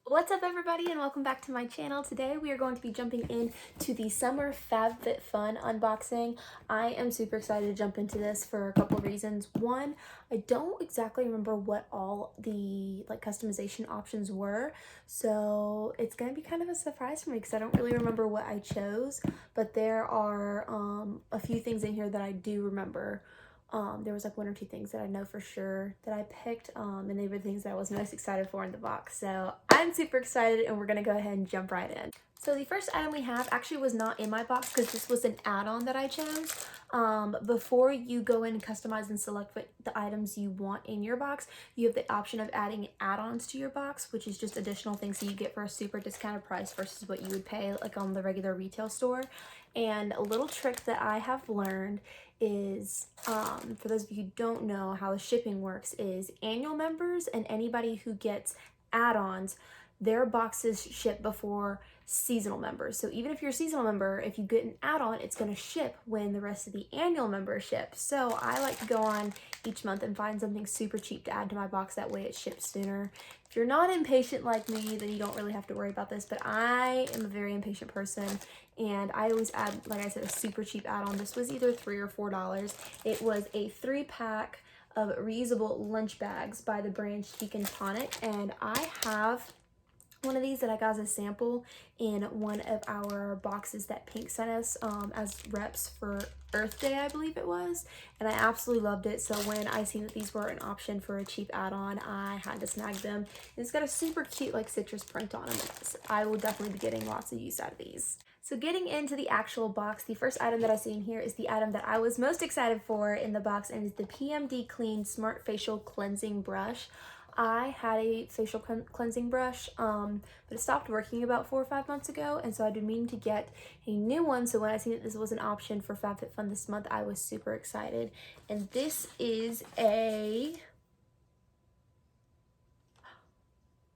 What's up everybody and welcome back to my channel. Today we are going to be jumping into the summer FabFitFun unboxing. I am super excited to jump into this for a couple of reasons. One, I don't exactly remember what all the customization options were, so it's going to be kind of a surprise for me because I don't really remember what I chose, but there are a few things in here that I do remember. There was like one or two things that I know for sure that I picked, and they were the things that I was most excited for in the box. So I'm super excited and we're gonna go ahead and jump right in. So the first item we have actually was not in my box because this was an add-on that I chose. Before you go in and customize and select what the items you want in your box, you have the option of adding add-ons to your box, which is just additional things that you get for a super discounted price versus what you would pay like on the regular retail store. And a little trick that I have learned is, for those of you who don't know how the shipping works, is annual members and anybody who gets add-ons, their boxes ship before seasonal members. So even if you're a seasonal member, if you get an add-on, it's going to ship when the rest of the annual members ship. So I like to go on each month and find something super cheap to add to my box. That way it ships sooner. If you're not impatient like me, then you don't really have to worry about this, but I am a very impatient person and I always add, like I said, a super cheap add-on. This was either $3 or $4. It was a 3-pack of reusable lunch bags by the brand Chic and Tonic, and I have one of these that I got as a sample in one of our boxes that Pink sent us as reps for Earth Day, I believe it was, and I absolutely loved it. So when I seen that these were an option for a cheap add-on, I had to snag them. And it's got a super cute like citrus print on them. I will definitely be getting lots of use out of these. So getting into the actual box, the first item that I see in here is the item that I was most excited for in the box, and is the PMD Clean Smart Facial Cleansing Brush. I had a facial cleansing brush, but it stopped working about 4 or 5 months ago, and so I'd been meaning to get a new one. So when I seen that this was an option for FabFitFun this month, I was super excited. And this is a...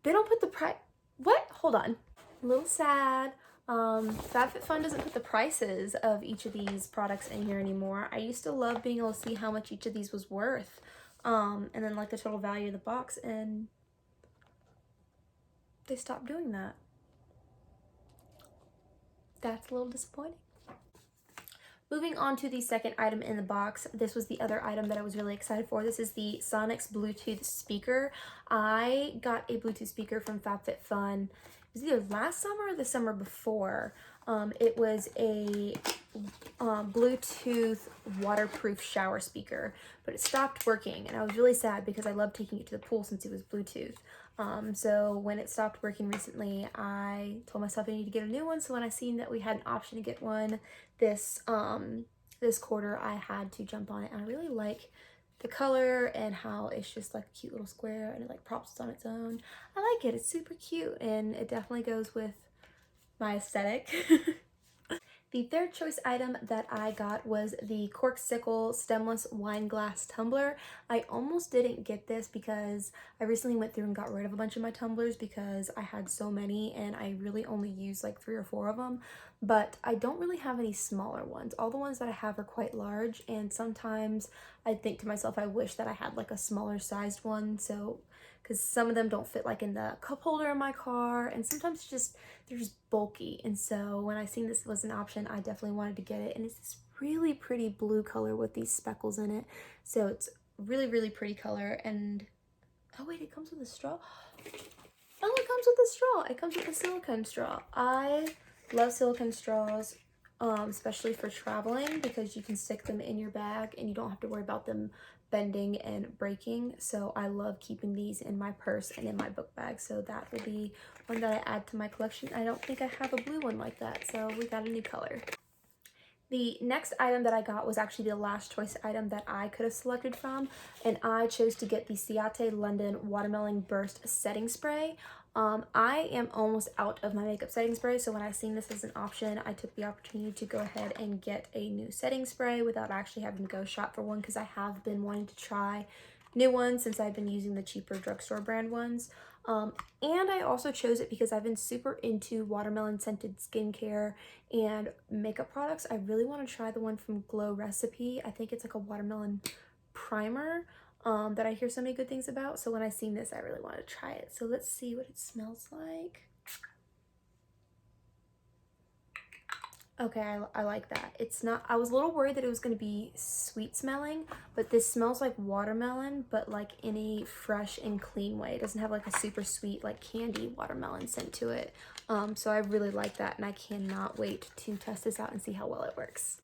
They don't put the price... What? Hold on. A little sad. FabFitFun doesn't put the prices of each of these products in here anymore. I used to love being able to see how much each of these was worth. And then like the total value of the box, and they stopped doing that. That's a little disappointing. Moving on to the second item in the box, this was the other item that I was really excited for. This is the Sonics Bluetooth speaker. I got a Bluetooth speaker from FabFitFun. It was either last summer or the summer before. It was a Bluetooth waterproof shower speaker, but it stopped working, and I was really sad because I loved taking it to the pool since it was Bluetooth. So when it stopped working recently, I told myself I need to get a new one. So when I seen that we had an option to get one this this quarter, I had to jump on it. And I really like the color and how it's just like a cute little square and it like props on its own. I like it. It's super cute, and it definitely goes with my aesthetic. The third choice item that I got was the Corksicle Stemless Wine Glass Tumbler. I almost didn't get this because I recently went through and got rid of a bunch of my tumblers because I had so many and I really only used like 3 or 4 of them. But I don't really have any smaller ones. All the ones that I have are quite large, and sometimes I think to myself I wish that I had like a smaller sized one, so because some of them don't fit like in the cup holder in my car, and sometimes they're just bulky. And so when I seen this was an option, I definitely wanted to get it. And it's this really pretty blue color with these speckles in it, so it's really pretty color. And oh wait, it comes with a straw. Oh, it comes with a straw. It comes with a silicone straw. I love silicone straws, especially for traveling, because you can stick them in your bag and you don't have to worry about them bending and breaking. So I love keeping these in my purse and in my book bag. So that will be one that I add to my collection. I don't think I have a blue one like that, so we got a new color. The next item that I got was actually the last choice item that I could have selected from, and I chose to get the Ciate London Watermelon Burst Setting Spray. I am almost out of my makeup setting spray, so when I seen this as an option, I took the opportunity to go ahead and get a new setting spray without actually having to go shop for one, because I have been wanting to try new ones since I've been using the cheaper drugstore brand ones. And I also chose it because I've been super into watermelon scented skincare and makeup products. I really want to try the one from Glow Recipe. I think it's like a watermelon primer. that I hear so many good things about. So when I seen this, I really wanted to try it. So let's see what it smells like. Okay, I like that. It's not, I was a little worried that it was going to be sweet smelling, but this smells like watermelon, but like in a fresh and clean way. It doesn't have like a super sweet, like candy watermelon scent to it. So I really like that, and I cannot wait to test this out and see how well it works.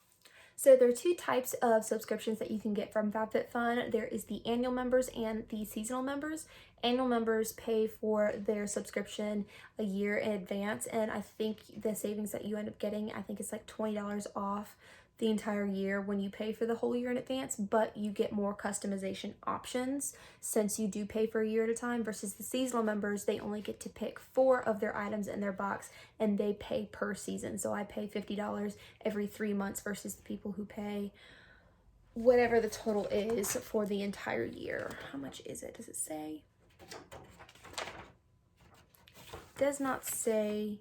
So there are two types of subscriptions that you can get from FabFitFun. There is the annual members and the seasonal members. Annual members pay for their subscription a year in advance, and I think the savings that you end up getting, I think it's like $20 off the entire year when you pay for the whole year in advance, but you get more customization options since you do pay for a year at a time, versus the seasonal members, they only get to pick 4 of their items in their box and they pay per season. So I pay $50 every 3 months versus the people who pay whatever the total is for the entire year. How much is it? Does it say? It does not say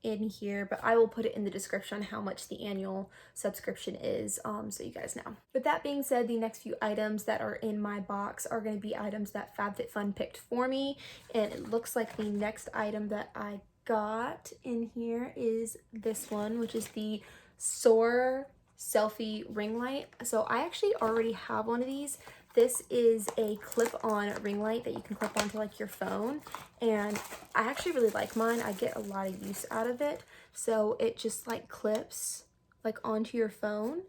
in here, but I will put it in the description how much the annual subscription is, so you guys know. With that being said, the next few items that are in my box are going to be items that FabFitFun picked for me, and it looks like the next item that I got in here is this one, which is the Soar selfie ring light. So I actually already have one of these. This is a clip-on ring light that you can clip onto like your phone, and I actually really like mine. I get a lot of use out of it. So it just like clips like onto your phone,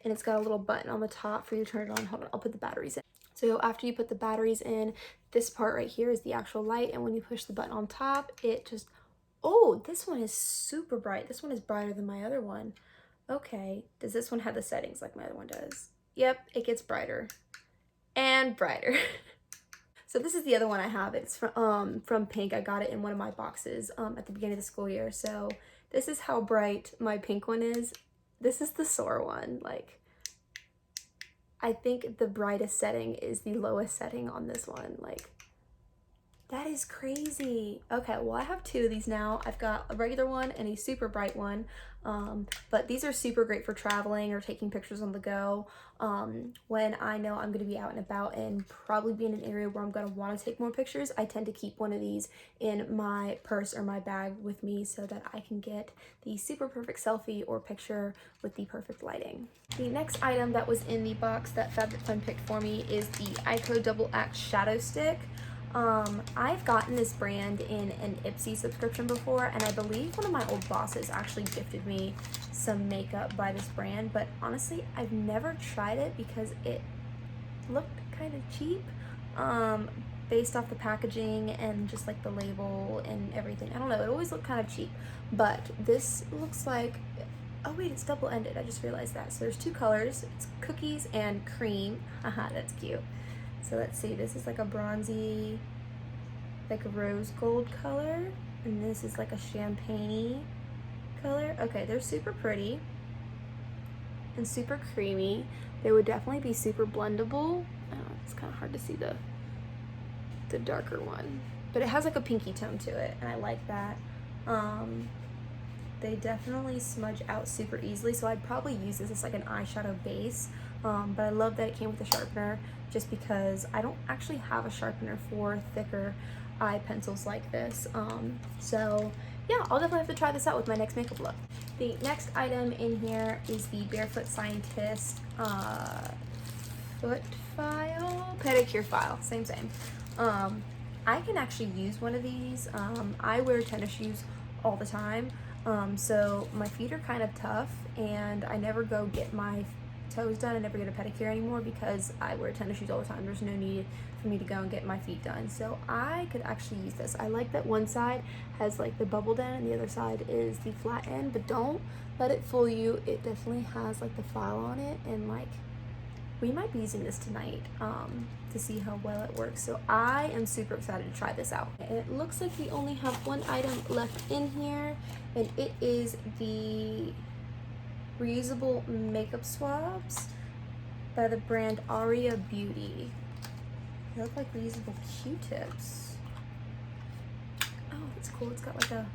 and it's got a little button on the top for you to turn it on. Hold on, I'll put the batteries in. So after you put the batteries in, this part right here is the actual light, and when you push the button on top, it just, oh, this one is super bright. This one is brighter than my other one. Okay, does this one have the settings like my other one does? Yep, it gets brighter and brighter. So this is the other one I have. It's from Pink. I got it in one of my boxes at the beginning of the school year. So this is how bright my pink one is. This is the Soar one. Like, I think the brightest setting is the lowest setting on this one. Like, that is crazy. Okay, well, I have 2 of these now. I've got a regular one and a super bright one. But these are super great for traveling or taking pictures on the go. When I know I'm going to be out and about and probably be in an area where I'm going to want to take more pictures, I tend to keep one of these in my purse or my bag with me so that I can get the super perfect selfie or picture with the perfect lighting. The next item that was in the box that FabFitFun picked for me is the Ico Double Act Shadow Stick. I've gotten this brand in an Ipsy subscription before, and I believe one of my old bosses actually gifted me some makeup by this brand, but honestly, I've never tried it because it looked kind of cheap, based off the packaging and just like the label and everything. I don't know, it always looked kind of cheap, but this looks like, oh wait, it's double-ended. I just realized that. So there's 2 colors. It's cookies and cream. Haha, that's cute. So let's see, this is like a bronzy, like a rose gold color, and this is like a champagne-y color. Okay, they're super pretty and super creamy. They would definitely be super blendable. It's kind of hard to see the darker one, but it has like a pinky tone to it, and I like that. They definitely smudge out super easily, so I'd probably use this as like an eyeshadow base. But I love that it came with a sharpener, just because I don't actually have a sharpener for thicker eye pencils like this. So yeah, I'll definitely have to try this out with my next makeup look. The next item in here is the Barefoot Scientist foot file, pedicure file, same. I can actually use one of these. I wear tennis shoes all the time, so my feet are kind of tough, and I never go get my toes done. I never get a pedicure anymore because I wear tennis shoes all the time. There's no need for me to go and get my feet done, so I could actually use this. I like that one side has like the bubbled end and the other side is the flat end, but don't let it fool you. It definitely has like the file on it, and like we might be using this tonight to see how well it works. So I am super excited to try this out. And it looks like we only have one item left in here, and it is the reusable makeup swabs by the brand Aria Beauty. They look like reusable Q-tips. Oh, that's cool. It's got like a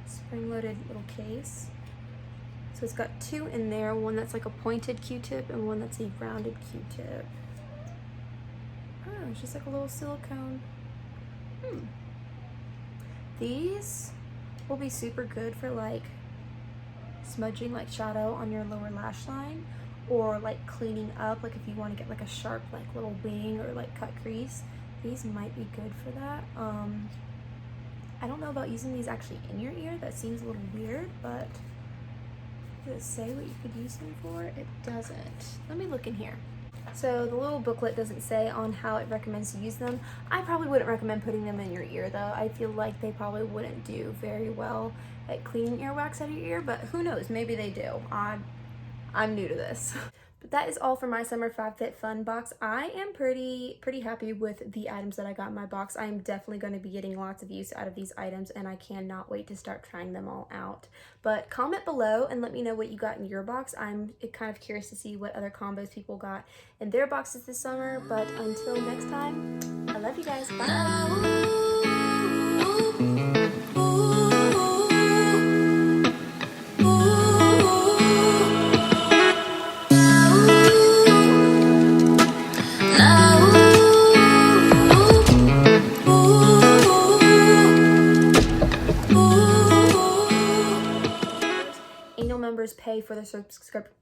spring-loaded little case. So it's got 2 in there, one that's like a pointed Q-tip and one that's a rounded Q-tip. Oh, it's just like a little silicone. These will be super good for like smudging like shadow on your lower lash line, or like cleaning up, like if you want to get like a sharp like little wing or like cut crease. These might be good for that. I don't know about using these actually in your ear. That seems a little weird, but does it say what you could use them for? It doesn't. Let me look in here. So the little booklet doesn't say on how it recommends to use them. I probably wouldn't recommend putting them in your ear though. I feel like they probably wouldn't do very well at cleaning earwax out of your ear, but who knows, maybe they do. I'm new to this. But that is all for my summer FabFitFun box. I am pretty happy with the items that I got in my box. I am definitely going to be getting lots of use out of these items, and I cannot wait to start trying them all out. But comment below and let me know what you got in your box. I'm kind of curious to see what other combos people got in their boxes this summer. But until next time, I love you guys. Bye. Annual members pay for the subscription.